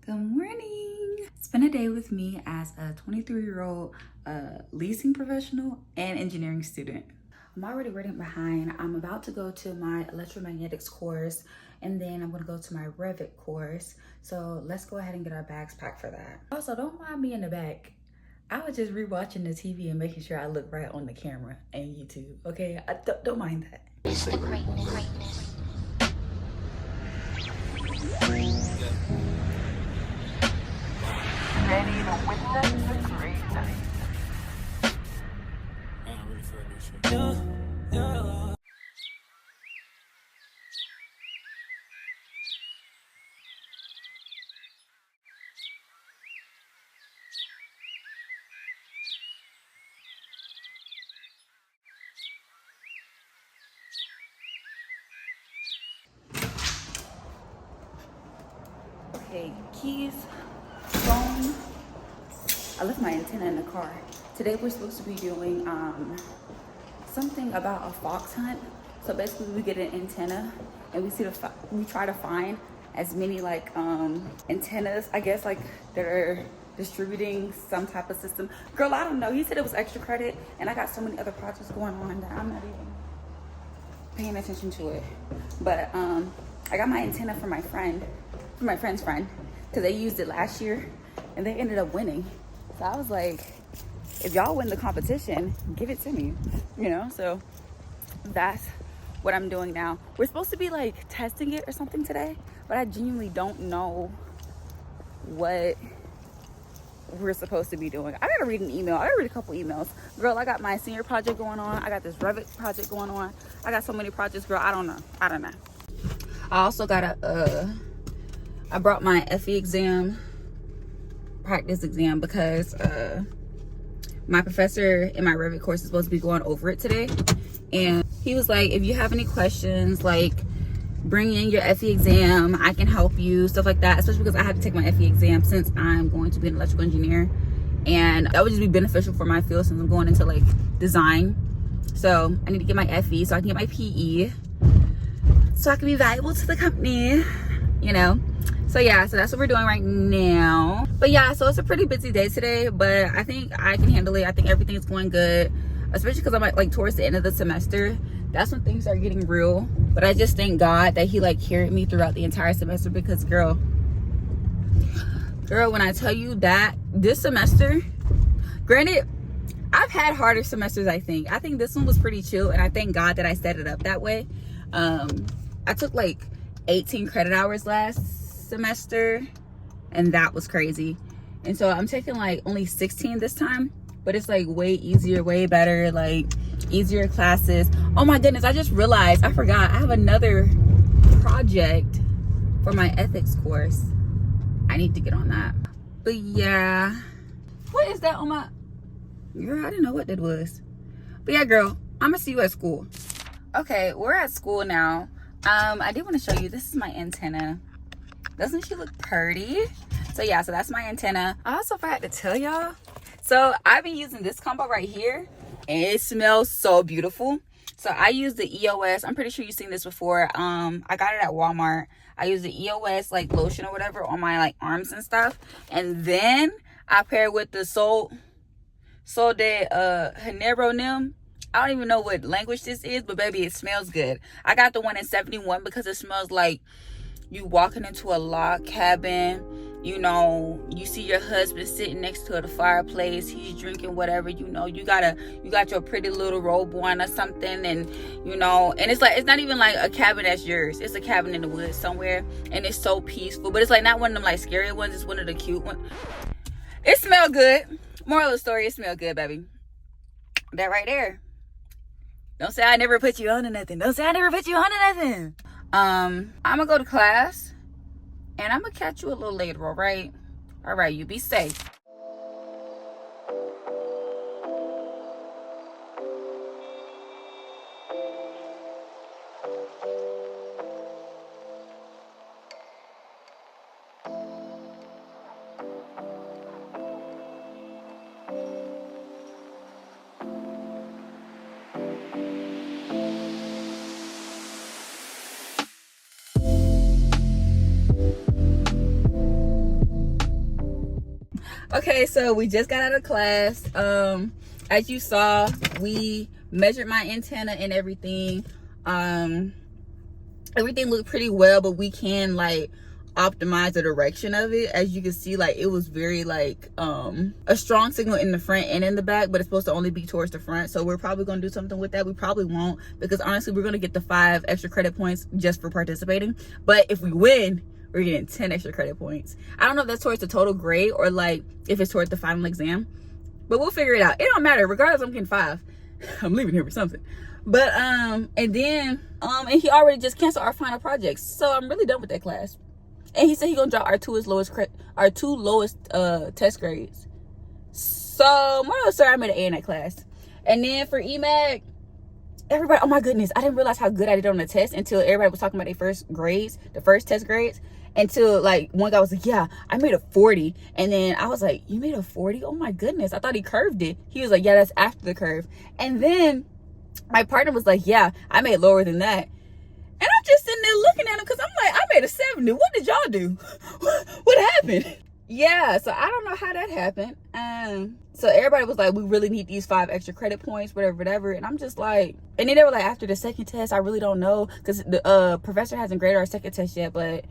Good morning. Spend a day with me as a 23-year-old leasing professional and engineering student. I'm already running behind. I'm about to go to my electromagnetics course, and then I'm gonna go to my Revit course. So let's go ahead and get our bags packed for that. Also, don't mind me in the back. I was just rewatching the TV and making sure I look right on the camera and YouTube, okay? Don't mind that. Ready to witness the greatness. Okay, keys, phone. I left my antenna in the car. Today we're supposed to be doing something about a fox hunt. So basically we get an antenna and we try to find as many like antennas, I guess, like that are distributing some type of system. Girl, I don't know. He said it was extra credit, and I got so many other projects going on that I'm not even paying attention to it. But I got my antenna from my friend's friend, because they used it last year and they ended up winning. So I was like, if y'all win the competition, give it to me, you know? So that's what I'm doing now. We're supposed to be like testing it or something today, but I genuinely don't know what we're supposed to be doing. I gotta read an email. I gotta read a couple emails. Girl, I got my senior project going on. I got this Revit project going on. I got so many projects, girl. I don't know. I also got I brought my FE exam, practice exam, because my professor in my Revit course is supposed to be going over it today. And he was like, if you have any questions, like bring in your FE exam, I can help you, stuff like that. Especially because I have to take my FE exam since I'm going to be an electrical engineer. And that would just be beneficial for my field since I'm going into like design. So I need to get my FE so I can get my PE, so I can be valuable to the company, you know? So yeah, so that's what we're doing right now. But yeah, so it's a pretty busy day today, but I think I can handle it. I think everything's going good, especially because I'm like towards the end of the semester. That's when things are getting real. But I just thank God that he like carried me throughout the entire semester, because girl, when I tell you that this semester, granted, I've had harder semesters, I think this one was pretty chill, and I thank God that I set it up that way. I took like 18 credit hours last semester, and that was crazy. And so I'm taking like only 16 this time, but it's like way easier, way better, like easier classes. Oh my goodness, I just realized I forgot I have another project for my ethics course. I need to get on that. But yeah, what is that on my girl? I didn't know what that was. But yeah, girl, I'm gonna see you at school. Okay, we're at school now. I did want to show you, this is my antenna. Doesn't she look pretty? So yeah, so that's my antenna. I also forgot to tell y'all, so I've been using this combo right here, and it smells so beautiful. So I use the EOS. I'm pretty sure you've seen this before. I got it at Walmart. I use the EOS like lotion or whatever on my like arms and stuff, and then I pair it with the Sol de Janeiro Nim. I don't even know what language this is, but baby, it smells good. I got the one in 71 because it smells like you walking into a log cabin. You know, you see your husband sitting next to the fireplace. He's drinking whatever, you know, you got your pretty little robe on or something, and you know, and it's like, it's not even like a cabin that's yours. It's a cabin in the woods somewhere, and it's so peaceful. But it's like not one of them like scary ones. It's one of the cute ones. It smelled good. Moral of the story, it smelled good, baby. That right there. Don't say I never put you on to nothing. Don't say I never put you on to nothing. I'm gonna go to class, and I'm gonna catch you a little later, all right? All right, you be safe. Okay, so we just got out of class. As you saw, we measured my antenna and everything. Everything looked pretty well, but we can like optimize the direction of it. As you can see, like it was very like a strong signal in the front and in the back, but it's supposed to only be towards the front. So we're probably gonna do something with that. We probably won't, because honestly we're gonna get the 5 extra credit points just for participating. But if we win, we're getting 10 extra credit points. I don't know if that's towards the total grade or like if it's towards the final exam, but we'll figure it out. It don't matter. Regardless, I'm getting 5. I'm leaving here for something. But and he already just canceled our final projects, so I'm really done with that class. And he said he gonna drop our two lowest test grades. So moral of the story, I made an A in that class. And then for EMAG, everybody, oh my goodness, I didn't realize how good I did on the test until everybody was talking about their first grades, the first test grades. Until like one guy was like, yeah, I made a 40. And then I was like, you made a 40? Oh my goodness, I thought he curved it. He was like, yeah, that's after the curve. And then my partner was like, yeah, I made lower than that. And I'm just sitting there looking at him because I'm like, I made a 70. What did y'all do? What happened? Yeah, so I don't know how that happened. So everybody was like, we really need these 5 extra credit points, whatever. And I'm just like, and then they were like, after the second test, I really don't know, because the professor hasn't graded our second test yet. But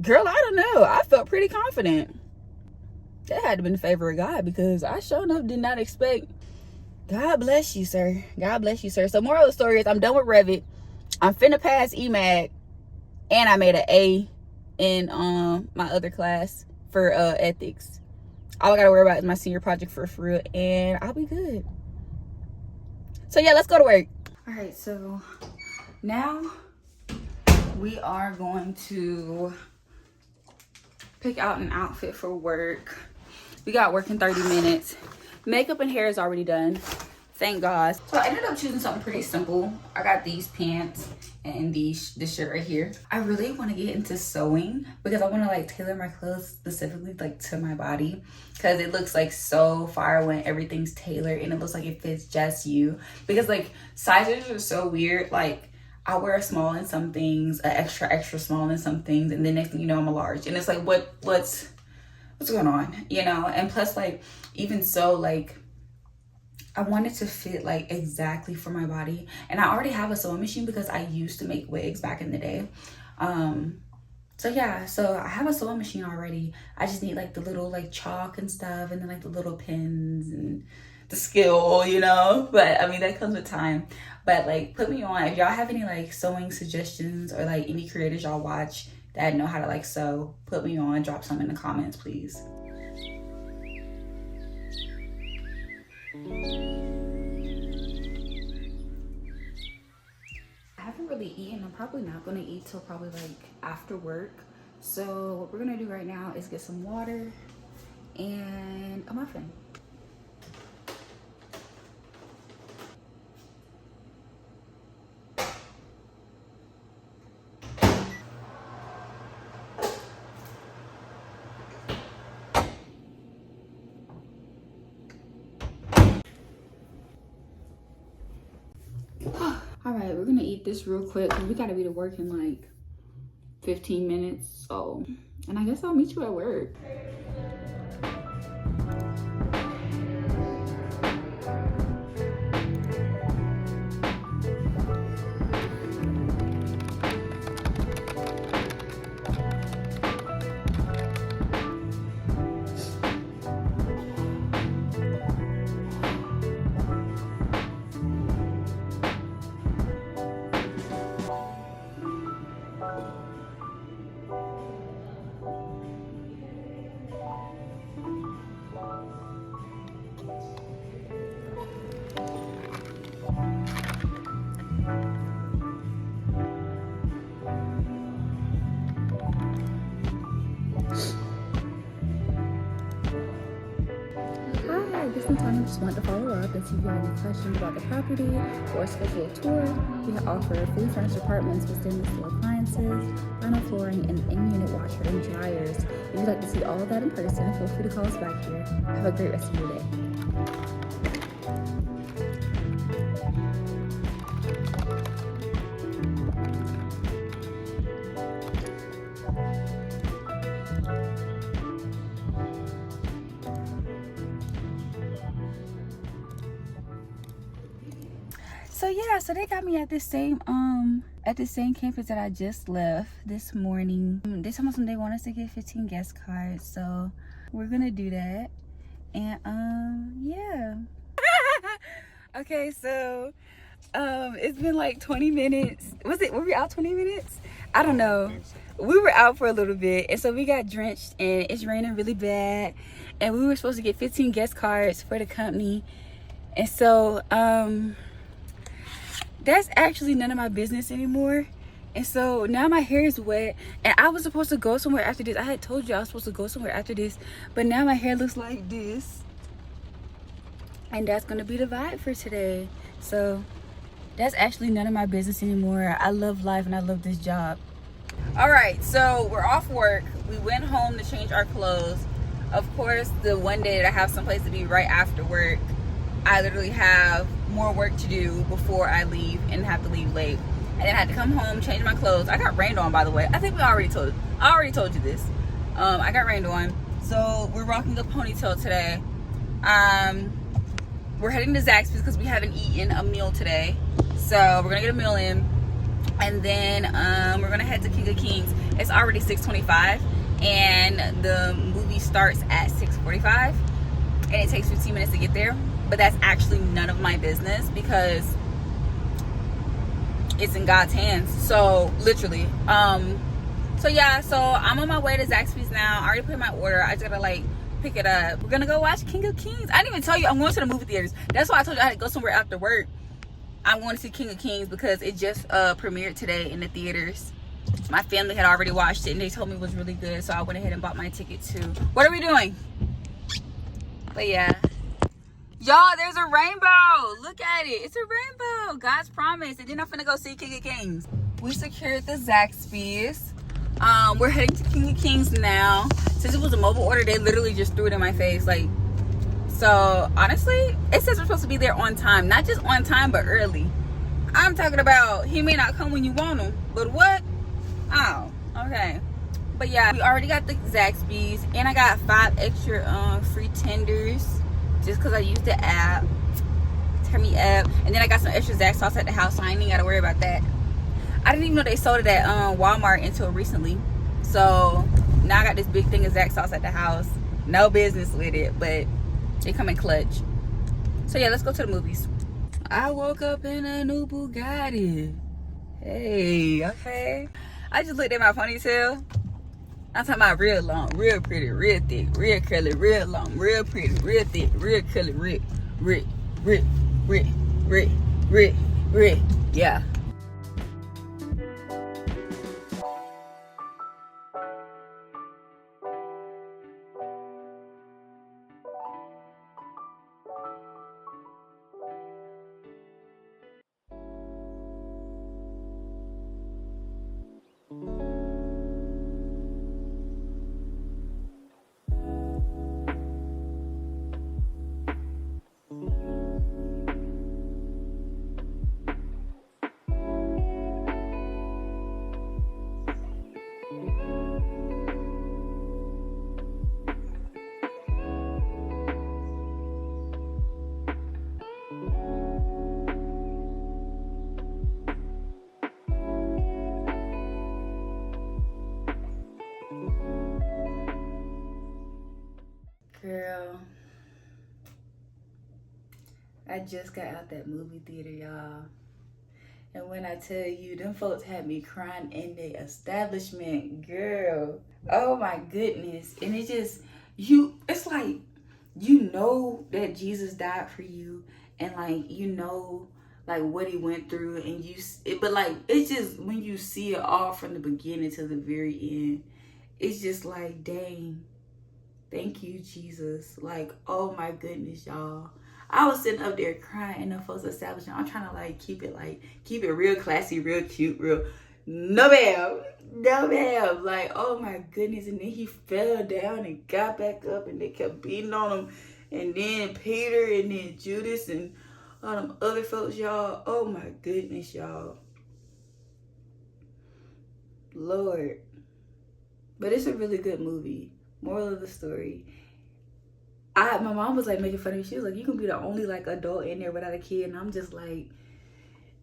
girl, I don't know. I felt pretty confident. That had to been the favor of God, because I sure enough did not expect. God bless you, sir. God bless you, sir. So moral of the story is I'm done with Revit. I'm finna pass EMAG, and I made an A in my other class for ethics. All I gotta worry about is my senior project for real, and I'll be good. So yeah, let's go to work. All right, so now we are going to pick out an outfit for work. We got work in 30 minutes. Makeup and hair is already done, thank God. So I ended up choosing something pretty simple. I got these pants and this shirt right here. I really want to get into sewing, because I want to like tailor my clothes specifically like to my body, because it looks like so fire when everything's tailored and it looks like it fits just you. Because like sizes are so weird. Like I wear a small in some things, an extra small in some things, and then next thing you know I'm a large, and it's like what's going on, you know? And plus, like, even so, like I wanted to fit like exactly for my body, and I already have a sewing machine because I used to make wigs back in the day. So yeah, so I have a sewing machine already. I just need like the little like chalk and stuff, and then like the little pins and the skill, you know? But I mean, that comes with time. But like, put me on if y'all have any like sewing suggestions, or like any creators y'all watch that know how to like sew. Put me on, drop some in the comments, please. I haven't really eaten. I'm probably not gonna eat till probably like after work. So what we're gonna do right now is get some water and a muffin. All right, we're gonna eat this real quick because we gotta be to work in like 15 minutes. So, and I guess I'll meet you at work. This is Tanya. Just want to follow up and see if you have any questions about the property or schedule a tour. We offer fully furnished apartments with stainless steel appliances, vinyl flooring, and in-unit washer and dryers. If you'd like to see all of that in person, feel free to call us back here. Have a great rest of your day. So yeah, so they got me at this same campus that I just left this morning. They told us they want us to get 15 guest cards, so we're gonna do that. And yeah. Okay, so it's been like 20 minutes. Were we out 20 minutes? I don't know. We were out for a little bit, and so we got drenched, and it's raining really bad, and we were supposed to get 15 guest cards for the company. And so that's actually none of my business anymore. And so now my hair is wet, and I was supposed to go somewhere after this. I had told you I was supposed to go somewhere after this, but now my hair looks like this, and that's gonna be the vibe for today. So that's actually none of my business anymore. I love life and I love this job. All right, so we're off work. We went home to change our clothes. Of course, the one day that I have someplace to be right after work, I literally have more work to do before I leave and have to leave late. And then I had to come home, change my clothes. I got rained on, by the way. I think I already told you this. I got rained on. So we're rocking a ponytail today. We're heading to Zaxby's because we haven't eaten a meal today. So we're gonna get a meal in, and then we're gonna head to King of Kings. It's already 6:25, and the movie starts at 6:45, and it takes 15 minutes to get there. But that's actually none of my business because it's in God's hands. So literally, so yeah. So I'm on my way to Zaxby's now. I already put in my order. I just gotta like pick it up. We're gonna go watch King of Kings. I didn't even tell you I'm going to the movie theaters. That's why I told you I had to go somewhere after work. I'm going to see King of Kings because it just premiered today in the theaters. My family had already watched it and they told me it was really good, so I went ahead and bought my ticket too. What are we doing? But yeah, y'all, there's a rainbow. Look at it. It's a rainbow. God's promise. And then I'm finna go see King of Kings. We secured the Zaxby's. We're heading to King of Kings now. Since it was a mobile order, they literally just threw it in my face. Like, so honestly, it says we're supposed to be there on time. Not just on time, but early. I'm talking about he may not come when you want him, but what? Oh, okay. But yeah, we already got the Zaxby's, and I got 5 extra free tenders just because I used the app. Turn me up. And then I got some extra Zax sauce at the house, so I ain't even gotta worry about that. I didn't even know they sold it at Walmart until recently. So now I got this big thing of Zax sauce at the house. No business with it, but they come in clutch. So yeah, let's go to the movies. I woke up in a new Bugatti. Hey, okay. I just looked at my ponytail. I'm talking about real long, real pretty, real thick, real curly, real long, real pretty, real thick, real curly, real. Yeah. Girl, I just got out that movie theater, y'all. And when I tell you, them folks had me crying in the establishment, girl. Oh my goodness. And it just, it's like, you know that Jesus died for you. And like, you know, like what he went through. And but like, it's just, when you see it all from the beginning to the very end, it's just like, dang. Thank you, Jesus. Like, oh my goodness, y'all. I was sitting up there crying in the folks establishment. I'm trying to like keep it real classy, real cute, real no ma'am. Like, oh my goodness. And then he fell down and got back up and they kept beating on him. And then Peter and then Judas and all them other folks, y'all. Oh my goodness, y'all. Lord. But it's a really good movie. Moral of the story. My mom was like making fun of me. She was like, you can be the only like adult in there without a kid. And I'm just like,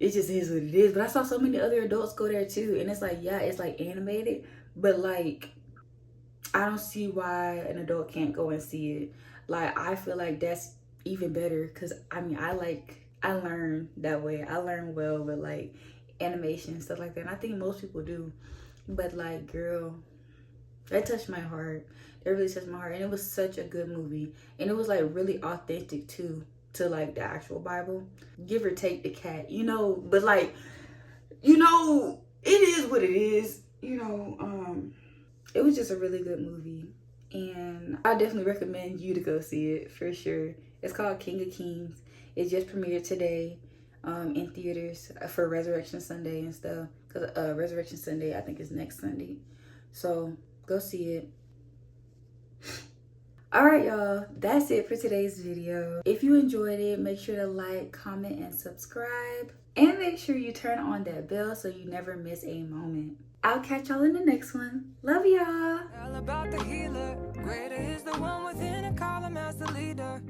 it just is what it is. But I saw so many other adults go there too, and it's like, yeah, it's like animated, but like I don't see why an adult can't go and see it. Like I feel like that's even better, because I mean I learn that way. I learn well with like animation and stuff like that, and I think most people do. But like, girl, that touched my heart. That really touched my heart, and it was such a good movie, and it was like really authentic too, to like the actual Bible, give or take the cat, you know. But like, you know, it is what it is, you know. It was just a really good movie, and I definitely recommend you to go see it for sure. It's called King of Kings. It just premiered today in theaters for Resurrection Sunday and stuff, because Resurrection Sunday I think is next Sunday, so go see it. All right, y'all, that's it for today's video. If you enjoyed it, make sure to like, comment, and subscribe, and make sure you turn on that bell so you never miss a moment. I'll catch y'all in the next one. Love y'all. All about the healer. Greater is the one within, and call him as the leader.